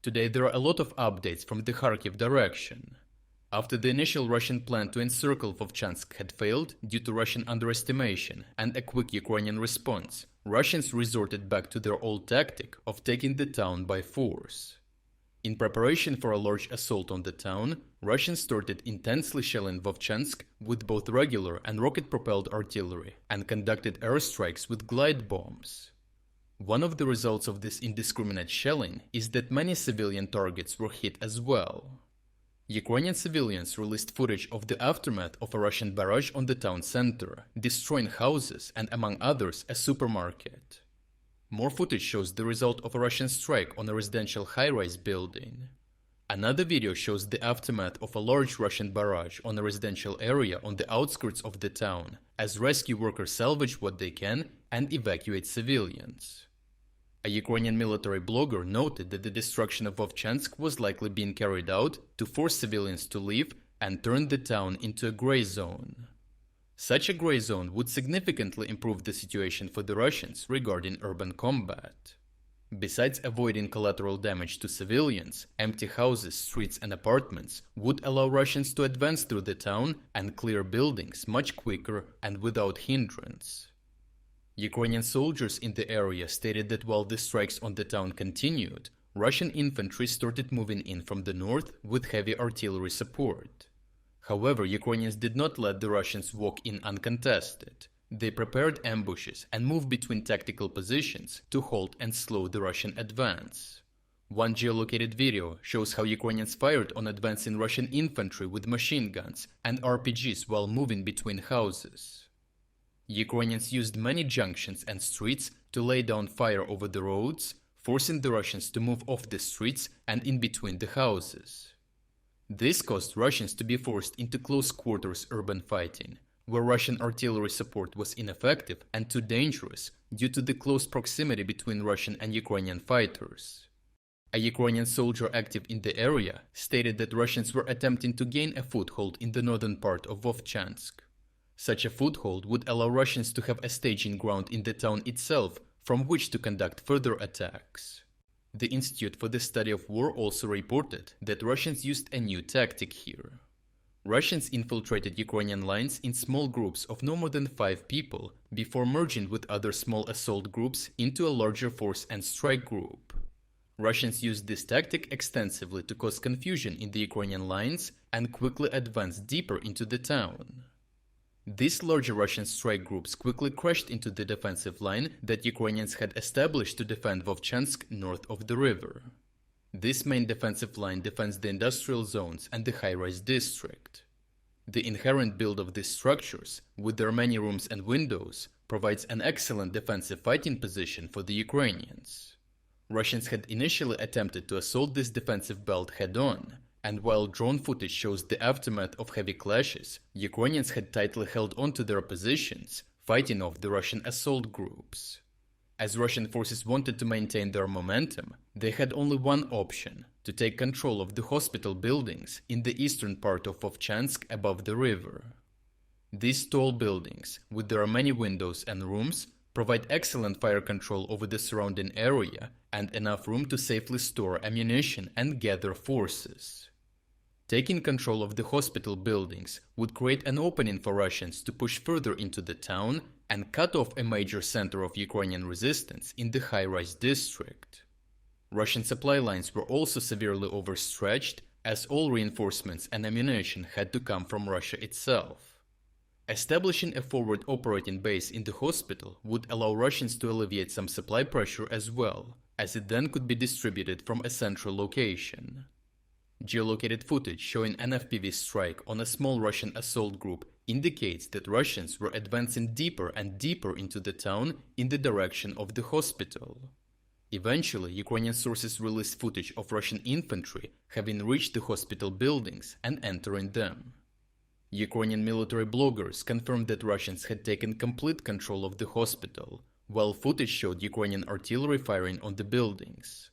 Today there are a lot of updates from the Kharkiv direction. After the initial Russian plan to encircle Vovchansk had failed due to Russian underestimation and a quick Ukrainian response, Russians resorted back to their old tactic of taking the town by force. In preparation for a large assault on the town, Russians started intensely shelling Vovchansk with both regular and rocket-propelled artillery and conducted airstrikes with glide bombs. One of the results of this indiscriminate shelling is that many civilian targets were hit as well. Ukrainian civilians released footage of the aftermath of a Russian barrage on the town center, destroying houses and, among others, a supermarket. More footage shows the result of a Russian strike on a residential high-rise building. Another video shows the aftermath of a large Russian barrage on a residential area on the outskirts of the town, as rescue workers salvage what they can and evacuate civilians. A Ukrainian military blogger noted that the destruction of Vovchansk was likely being carried out to force civilians to leave and turn the town into a gray zone. Such a gray zone would significantly improve the situation for the Russians regarding urban combat. Besides avoiding collateral damage to civilians, empty houses, streets and apartments would allow Russians to advance through the town and clear buildings much quicker and without hindrance. Ukrainian soldiers in the area stated that while the strikes on the town continued, Russian infantry started moving in from the north with heavy artillery support. However, Ukrainians did not let the Russians walk in uncontested. They prepared ambushes and moved between tactical positions to halt and slow the Russian advance. One geolocated video shows how Ukrainians fired on advancing Russian infantry with machine guns and RPGs while moving between houses. Ukrainians used many junctions and streets to lay down fire over the roads, forcing the Russians to move off the streets and in between the houses. This caused Russians to be forced into close-quarters urban fighting, where Russian artillery support was ineffective and too dangerous due to the close proximity between Russian and Ukrainian fighters. A Ukrainian soldier active in the area stated that Russians were attempting to gain a foothold in the northern part of Vovchansk. Such a foothold would allow Russians to have a staging ground in the town itself from which to conduct further attacks. The Institute for the Study of War also reported that Russians used a new tactic here. Russians infiltrated Ukrainian lines in small groups of no more than 5 people before merging with other small assault groups into a larger force and strike group. Russians used this tactic extensively to cause confusion in the Ukrainian lines and quickly advanced deeper into the town. These larger Russian strike groups quickly crashed into the defensive line that Ukrainians had established to defend Vovchansk north of the river. This main defensive line defends the industrial zones and the high-rise district. The inherent build of these structures, with their many rooms and windows, provides an excellent defensive fighting position for the Ukrainians. Russians had initially attempted to assault this defensive belt head-on, and while drone footage shows the aftermath of heavy clashes, Ukrainians had tightly held on to their positions, fighting off the Russian assault groups. As Russian forces wanted to maintain their momentum, they had only one option: to take control of the hospital buildings in the eastern part of Vovchansk above the river. These tall buildings, with their many windows and rooms, provide excellent fire control over the surrounding area and enough room to safely store ammunition and gather forces. Taking control of the hospital buildings would create an opening for Russians to push further into the town and cut off a major center of Ukrainian resistance in the high-rise district. Russian supply lines were also severely overstretched, as all reinforcements and ammunition had to come from Russia itself. Establishing a forward operating base in the hospital would allow Russians to alleviate some supply pressure as well, as it then could be distributed from a central location. Geolocated footage showing an FPV strike on a small Russian assault group indicates that Russians were advancing deeper and deeper into the town in the direction of the hospital. Eventually, Ukrainian sources released footage of Russian infantry having reached the hospital buildings and entering them. Ukrainian military bloggers confirmed that Russians had taken complete control of the hospital, while footage showed Ukrainian artillery firing on the buildings.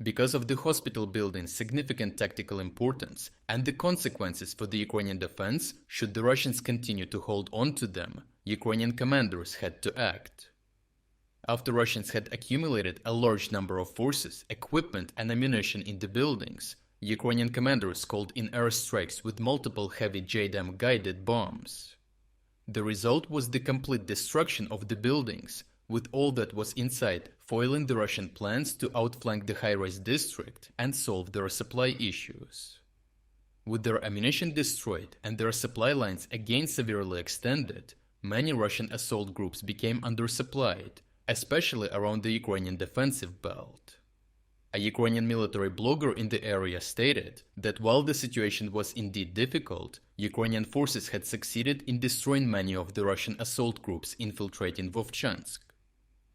Because of the hospital building's significant tactical importance and the consequences for the Ukrainian defense should the Russians continue to hold on to them, Ukrainian commanders had to act. After Russians had accumulated a large number of forces, equipment and ammunition in the buildings, Ukrainian commanders called in airstrikes with multiple heavy JDAM guided bombs. The result was the complete destruction of the buildings, with all that was inside foiling the Russian plans to outflank the high-rise district and solve their supply issues. With their ammunition destroyed and their supply lines again severely extended, many Russian assault groups became undersupplied, especially around the Ukrainian defensive belt. A Ukrainian military blogger in the area stated that while the situation was indeed difficult, Ukrainian forces had succeeded in destroying many of the Russian assault groups infiltrating Vovchansk.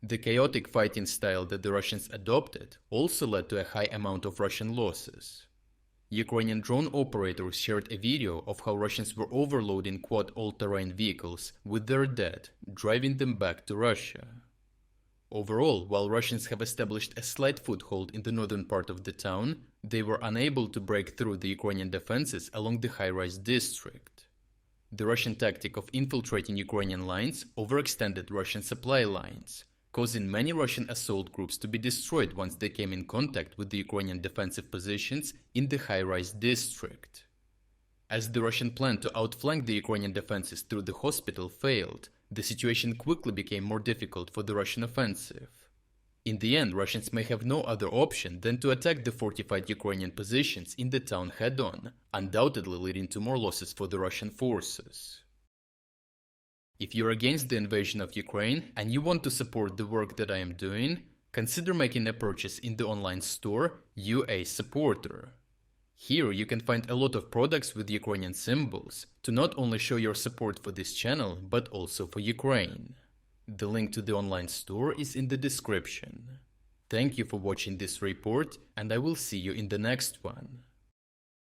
The chaotic fighting style that the Russians adopted also led to a high amount of Russian losses. Ukrainian drone operators shared a video of how Russians were overloading quad all-terrain vehicles with their dead, driving them back to Russia. Overall, while Russians have established a slight foothold in the northern part of the town, they were unable to break through the Ukrainian defenses along the high-rise district. The Russian tactic of infiltrating Ukrainian lines overextended Russian supply lines, causing many Russian assault groups to be destroyed once they came in contact with the Ukrainian defensive positions in the high-rise district. As the Russian plan to outflank the Ukrainian defenses through the hospital failed, the situation quickly became more difficult for the Russian offensive. In the end, Russians may have no other option than to attack the fortified Ukrainian positions in the town head-on, undoubtedly leading to more losses for the Russian forces. If you're against the invasion of Ukraine and you want to support the work that I am doing, consider making a purchase in the online store UA Supporter. Here you can find a lot of products with Ukrainian symbols to not only show your support for this channel, but also for Ukraine. The link to the online store is in the description. Thank you for watching this report, and I will see you in the next one.